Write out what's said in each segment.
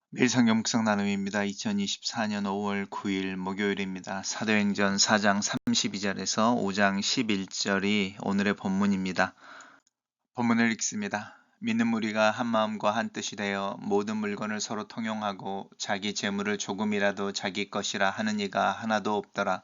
매일 성경 묵상 나눔입니다. 2024년 5월 9일 목요일입니다. 사도행전 4장 32절에서 5장 11절이 오늘의 본문입니다. 본문을 읽습니다. 믿는 무리가 한 마음과 한 뜻이 되어 모든 물건을 서로 통용하고 자기 재물을 조금이라도 자기 것이라 하는 이가 하나도 없더라.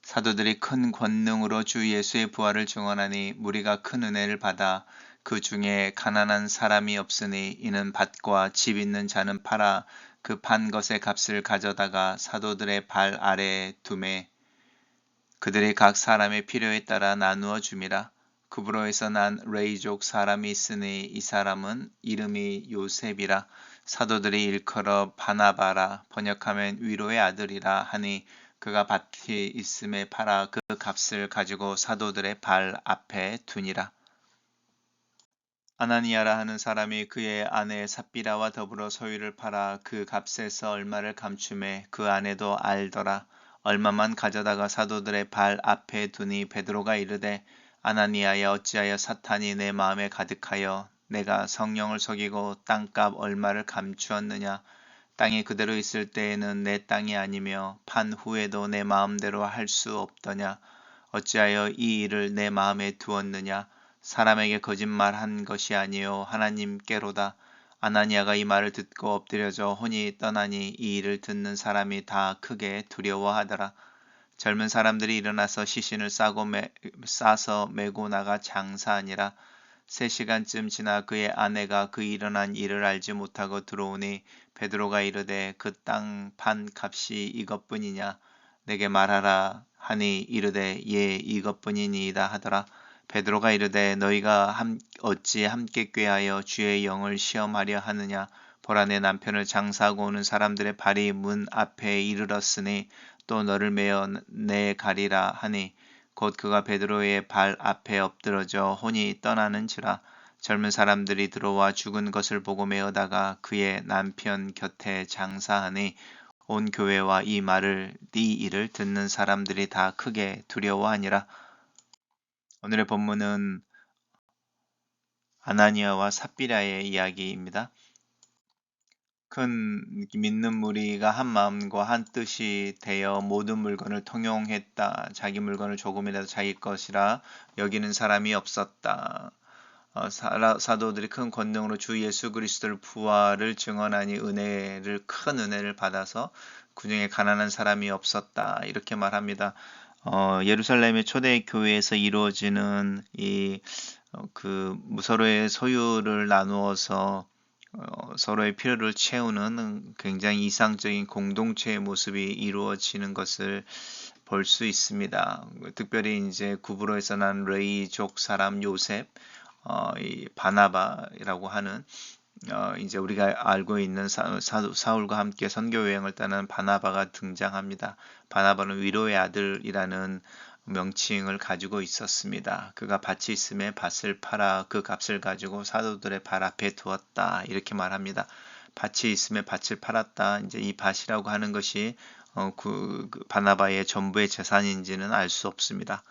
사도들이 큰 권능으로 주 예수의 부활을 증언하니 무리가 큰 은혜를 받아 그 중에 가난한 사람이 없으니 이는 밭과 집 있는 자는 팔아 그 판 것의 값을 가져다가 사도들의 발 아래에 두매 그들이 각 사람의 필요에 따라 나누어 줌이라. 구브로에서 난 레이족 사람이 있으니 이 사람은 이름이 요셉이라. 사도들이 일컬어 바나바라 번역하면 위로의 아들이라 하니 그가 밭이 있음에 팔아 그 값을 가지고 사도들의 발 앞에 두니라. 아나니아라 하는 사람이 그의 아내 삽비라와 더불어 소유를 팔아 그 값에서 얼마를 감추매 그 아내도 알더라. 얼마만 가져다가 사도들의 발 앞에 두니 베드로가 이르되 아나니아야 어찌하여 사탄이 내 마음에 가득하여 내가 성령을 속이고 땅값 얼마를 감추었느냐. 땅이 그대로 있을 때에는 내 땅이 아니며 판 후에도 내 마음대로 할 수 없더냐. 어찌하여 이 일을 내 마음에 두었느냐. 사람에게 거짓말한 것이 아니요 하나님께로다. 아나니아가 이 말을 듣고 엎드려져 혼이 떠나니 이 일을 듣는 사람이 다 크게 두려워하더라. 젊은 사람들이 일어나서 시신을 싸서 메고 나가 장사하니라. 3시간쯤 지나 그의 아내가 그 일어난 일을 알지 못하고 들어오니 베드로가 이르되 그 땅 판 값이 이것뿐이냐. 내게 말하라 하니 이르되 예 이것뿐이니이다 하더라. 베드로가 이르되 너희가 어찌 함께 꾀하여 주의 영을 시험하려 하느냐. 보라 내 남편을 장사하고 오는 사람들의 발이 문 앞에 이르렀으니 또 너를 메어 내 가리라 하니 곧 그가 베드로의 발 앞에 엎드러져 혼이 떠나는지라. 젊은 사람들이 들어와 죽은 것을 보고 메어다가 그의 남편 곁에 장사하니 온 교회와 이 일을 듣는 사람들이 다 크게 두려워하니라. 오늘의 본문은 아나니아와 삽비라의 이야기입니다. 큰 믿는 무리가 한 마음과 한 뜻이 되어 모든 물건을 통용했다. 자기 물건을 조금이라도 자기 것이라 여기는 사람이 없었다. 사도들이 큰 권능으로 주 예수 그리스도를 부활을 증언하니 큰 은혜를 받아서 그중에 가난한 사람이 없었다. 이렇게 말합니다. 예루살렘의 초대 교회에서 이루어지는 서로의 소유를 나누어서 서로의 필요를 채우는 굉장히 이상적인 공동체의 모습이 이루어지는 것을 볼 수 있습니다. 특별히 이제 구브로에서 난 레이족 사람 요셉, 이 바나바라고 하는 이제 우리가 알고 있는 사울과 함께 선교 여행을 떠난 바나바가 등장합니다. 바나바는 위로의 아들이라는 명칭을 가지고 있었습니다. 그가 밭이 있음에 밭을 팔아 그 값을 가지고 사도들의 발 앞에 두었다. 이렇게 말합니다. 밭이 있음에 밭을 팔았다. 이제 이 밭이라고 하는 것이 그 바나바의 전부의 재산인지는 알 수 없습니다.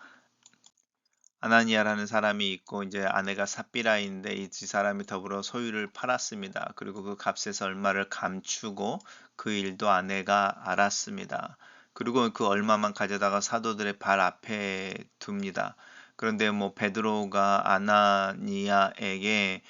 아나니아라는 사람이 있고 이제 아내가 삽비라인데 이 두 사람이 더불어 소유를 팔았습니다. 그리고 그 값에서 얼마를 감추고 그 일도 아내가 알았습니다. 그리고 그 얼마만 가져다가 사도들의 발 앞에 둡니다. 그런데 뭐 베드로가 아나니아에게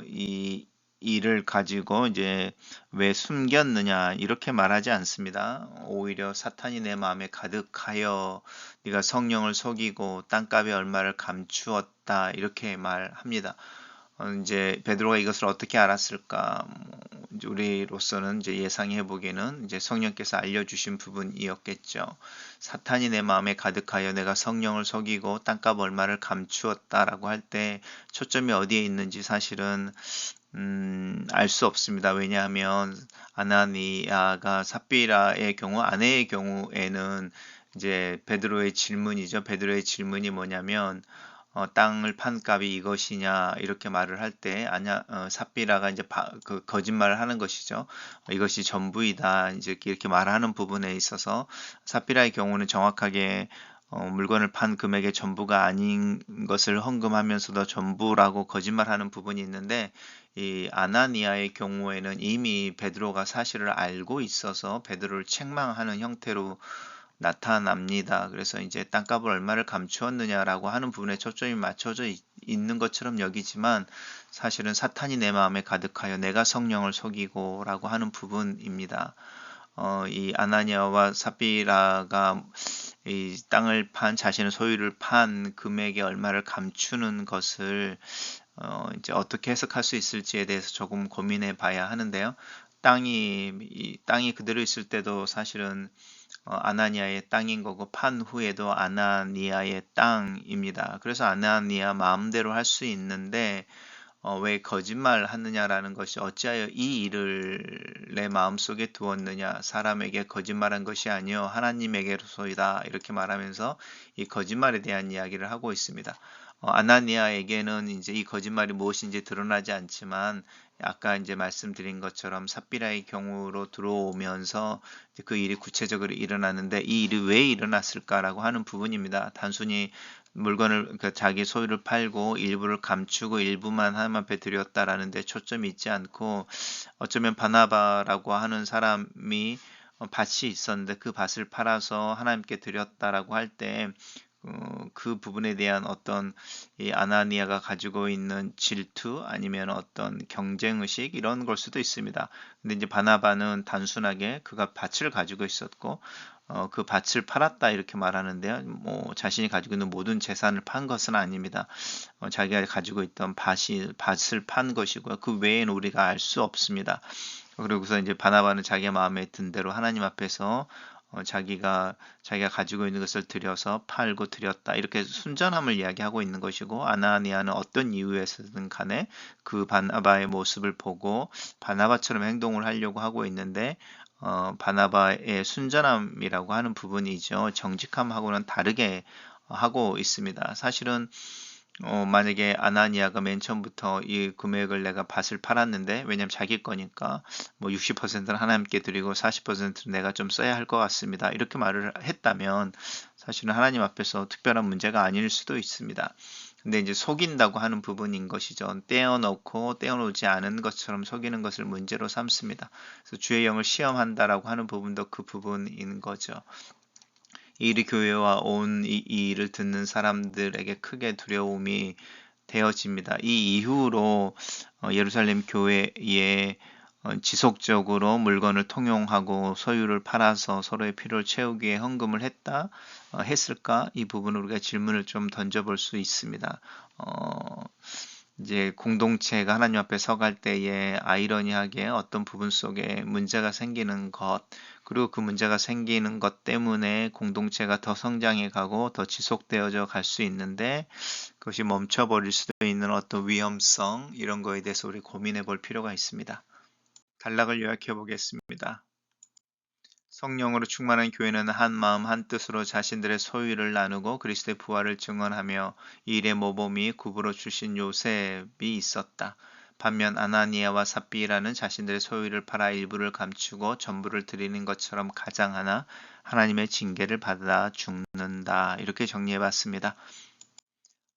이 일을 가지고 이제 왜 숨겼느냐 이렇게 말하지 않습니다. 오히려 사탄이 내 마음에 가득하여 네가 성령을 속이고 땅값의 얼마를 감추었다 이렇게 말합니다. 이제 베드로가 이것을 어떻게 알았을까? 이제 우리로서는 이제 예상해 보기에는 이제 성령께서 알려주신 부분이었겠죠. 사탄이 내 마음에 가득하여 내가 성령을 속이고 땅값 얼마를 감추었다라고 할 때 초점이 어디에 있는지 사실은 알 수 없습니다. 왜냐하면 아나니아가 삽비라의 경우 아내의 경우에는 이제 베드로의 질문이죠. 베드로의 질문이 뭐냐면 땅을 판 값이 이것이냐 이렇게 말을 할 때 아냐 삽비라가 이제 그 거짓말을 하는 것이죠. 이것이 전부이다 이제 이렇게 말하는 부분에 있어서 삽비라의 경우는 정확하게 물건을 판 금액의 전부가 아닌 것을 헌금하면서도 전부라고 거짓말하는 부분이 있는데 이 아나니아의 경우에는 이미 베드로가 사실을 알고 있어서 베드로를 책망하는 형태로 나타납니다. 그래서 이제 땅값을 얼마를 감추었느냐라고 하는 부분에 초점이 맞춰져 있는 것처럼 여기지만 사실은 사탄이 내 마음에 가득하여 내가 성령을 속이고라고 하는 부분입니다. 이 아나니아와 삽비라가 이 땅을 판 자신의 소유를 판 금액의 얼마를 감추는 것을 이제 어떻게 해석할 수 있을지에 대해서 조금 고민해 봐야 하는데요. 땅이 그대로 있을 때도 사실은 아나니아의 땅인 거고 판 후에도 아나니아의 땅입니다. 그래서 아나니아 마음대로 할 수 있는데 왜 거짓말 하느냐라는 것이 어찌하여 이 일을 내 마음속에 두었느냐 사람에게 거짓말한 것이 아니요 하나님에게로소이다 이렇게 말하면서 이 거짓말에 대한 이야기를 하고 있습니다. 아나니아에게는 이제 이 거짓말이 무엇인지 드러나지 않지만 아까 이제 말씀드린 것처럼 삽비라의 경우로 들어오면서 그 일이 구체적으로 일어났는데 이 일이 왜 일어났을까라고 하는 부분입니다. 단순히 물건을 자기 소유를 팔고 일부를 감추고 일부만 하나님 앞에 드렸다라는 데 초점이 있지 않고 어쩌면 바나바라고 하는 사람이 밭이 있었는데 그 밭을 팔아서 하나님께 드렸다라고 할 때 그 부분에 대한 어떤 이 아나니아가 가지고 있는 질투 아니면 어떤 경쟁의식 이런 걸 수도 있습니다. 근데 이제 바나바는 단순하게 그가 밭을 가지고 있었고 그 밭을 팔았다 이렇게 말하는데요. 뭐 자신이 가지고 있는 모든 재산을 판 것은 아닙니다. 자기가 가지고 있던 밭을 판 것이고요. 그 외에는 우리가 알 수 없습니다. 그리고서 이제 바나바는 자기 마음에 든 대로 하나님 앞에서 자기가 가지고 있는 것을 들여서 팔고 드렸다 이렇게 순전함을 이야기하고 있는 것이고 아나니아는 어떤 이유에서든 간에 그 바나바의 모습을 보고 바나바처럼 행동을 하려고 하고 있는데 바나바의 순전함이라고 하는 부분이죠. 정직함하고는 다르게 하고 있습니다. 사실은 만약에 아나니아가 맨 처음부터 이 금액을 내가 밭을 팔았는데 왜냐면 자기 거니까 뭐 60%는 하나님께 드리고 40%는 내가 좀 써야 할 것 같습니다. 이렇게 말을 했다면 사실은 하나님 앞에서 특별한 문제가 아닐 수도 있습니다. 근데 이제 속인다고 하는 부분인 것이죠. 떼어놓고 떼어놓지 않은 것처럼 속이는 것을 문제로 삼습니다. 그래서 주의 영을 시험한다라고 하는 부분도 그 부분인 거죠. 이 일이 교회와 온 이 일을 듣는 사람들에게 크게 두려움이 되어집니다. 이 이후로 예루살렘 교회에 지속적으로 물건을 통용하고 소유를 팔아서 서로의 필요를 채우기 위해 헌금을 했을까? 이 부분을 우리가 질문을 좀 던져볼 수 있습니다. 이제 공동체가 하나님 앞에 서갈 때에 아이러니하게 어떤 부분 속에 문제가 생기는 것, 그리고 그 문제가 생기는 것 때문에 공동체가 더 성장해 가고 더 지속되어져 갈 수 있는데 그것이 멈춰버릴 수도 있는 어떤 위험성, 이런 거에 대해서 우리 고민해 볼 필요가 있습니다. 단락을 요약해 보겠습니다. 성령으로 충만한 교회는 한 마음 한 뜻으로 자신들의 소유를 나누고 그리스도의 부활을 증언하며 이 일의 모범이 굽으로 출신 요셉이 있었다. 반면 아나니아와 삽비라는 자신들의 소유를 팔아 일부를 감추고 전부를 드리는 것처럼 가장하나 하나님의 징계를 받아 죽는다. 이렇게 정리해 봤습니다.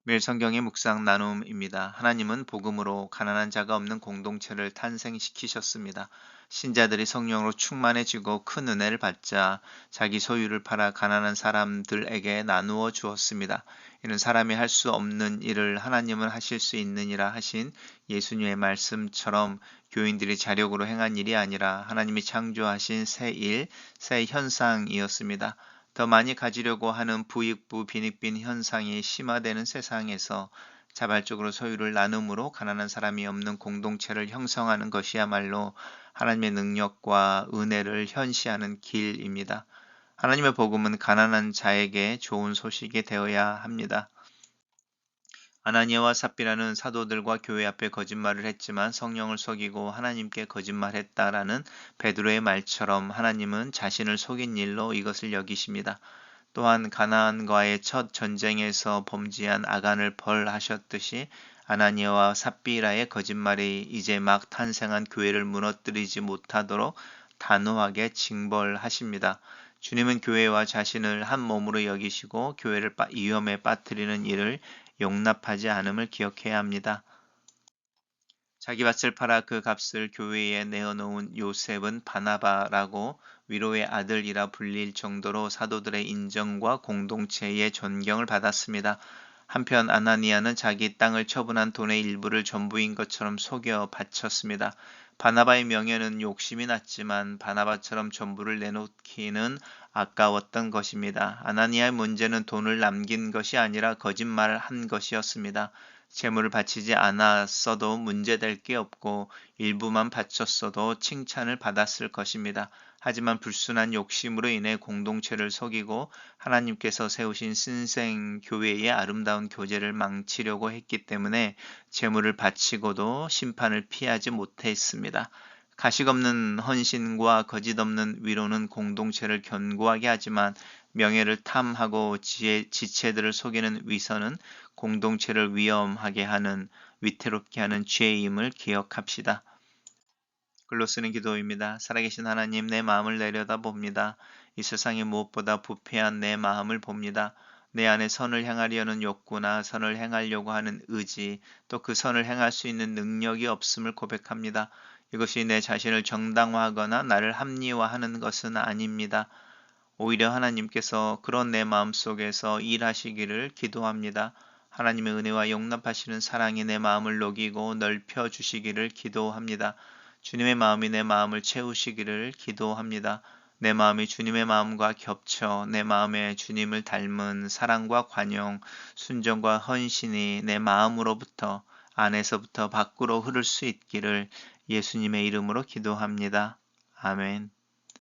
매일 성경의 묵상 나눔입니다. 하나님은 복음으로 가난한 자가 없는 공동체를 탄생시키셨습니다. 신자들이 성령으로 충만해지고 큰 은혜를 받자 자기 소유를 팔아 가난한 사람들에게 나누어 주었습니다. 이는 사람이 할 수 없는 일을 하나님은 하실 수 있느니라 하신 예수님의 말씀처럼 교인들이 자력으로 행한 일이 아니라 하나님이 창조하신 새 일, 새 현상이었습니다. 더 많이 가지려고 하는 부익부 빈익빈 현상이 심화되는 세상에서 자발적으로 소유를 나눔으로 가난한 사람이 없는 공동체를 형성하는 것이야말로 하나님의 능력과 은혜를 현시하는 길입니다. 하나님의 복음은 가난한 자에게 좋은 소식이 되어야 합니다. 아나니아와 삽비라는 사도들과 교회 앞에 거짓말을 했지만 성령을 속이고 하나님께 거짓말했다라는 베드로의 말처럼 하나님은 자신을 속인 일로 이것을 여기십니다. 또한 가나안과의 첫 전쟁에서 범죄한 아간을 벌하셨듯이 아나니아와 삽비라의 거짓말이 이제 막 탄생한 교회를 무너뜨리지 못하도록 단호하게 징벌하십니다. 주님은 교회와 자신을 한 몸으로 여기시고 교회를 위험에 빠뜨리는 일을 용납하지 않음을 기억해야 합니다. 자기 밭을 팔아 그 값을 교회에 내어놓은 요셉은 바나바라고 위로의 아들이라 불릴 정도로 사도들의 인정과 공동체의 존경을 받았습니다. 한편 아나니아는 자기 땅을 처분한 돈의 일부를 전부인 것처럼 속여 바쳤습니다. 바나바의 명예는 욕심이 났지만 바나바처럼 전부를 내놓기는 아까웠던 것입니다. 아나니아의 문제는 돈을 남긴 것이 아니라 거짓말을 한 것이었습니다. 재물을 바치지 않았어도 문제될 게 없고 일부만 바쳤어도 칭찬을 받았을 것입니다. 하지만 불순한 욕심으로 인해 공동체를 속이고 하나님께서 세우신 신생 교회의 아름다운 교제를 망치려고 했기 때문에 재물을 바치고도 심판을 피하지 못했습니다. 가식 없는 헌신과 거짓 없는 위로는 공동체를 견고하게 하지만 명예를 탐하고 지체들을 속이는 위선은 공동체를 위험하게 하는 위태롭게 하는 죄임을 기억합시다. 글로 쓰는 기도입니다. 살아계신 하나님, 내 마음을 내려다봅니다. 이 세상에 무엇보다 부패한 내 마음을 봅니다. 내 안에 선을 행하려는 욕구나 선을 행하려고 하는 의지, 또 그 선을 행할 수 있는 능력이 없음을 고백합니다. 이것이 내 자신을 정당화하거나 나를 합리화하는 것은 아닙니다. 오히려 하나님께서 그런 내 마음 속에서 일하시기를 기도합니다. 하나님의 은혜와 용납하시는 사랑이 내 마음을 녹이고 넓혀 주시기를 기도합니다. 주님의 마음이 내 마음을 채우시기를 기도합니다. 내 마음이 주님의 마음과 겹쳐 내 마음에 주님을 닮은 사랑과 관용, 순종과 헌신이 내 마음으로부터 안에서부터 밖으로 흐를 수 있기를 예수님의 이름으로 기도합니다. 아멘.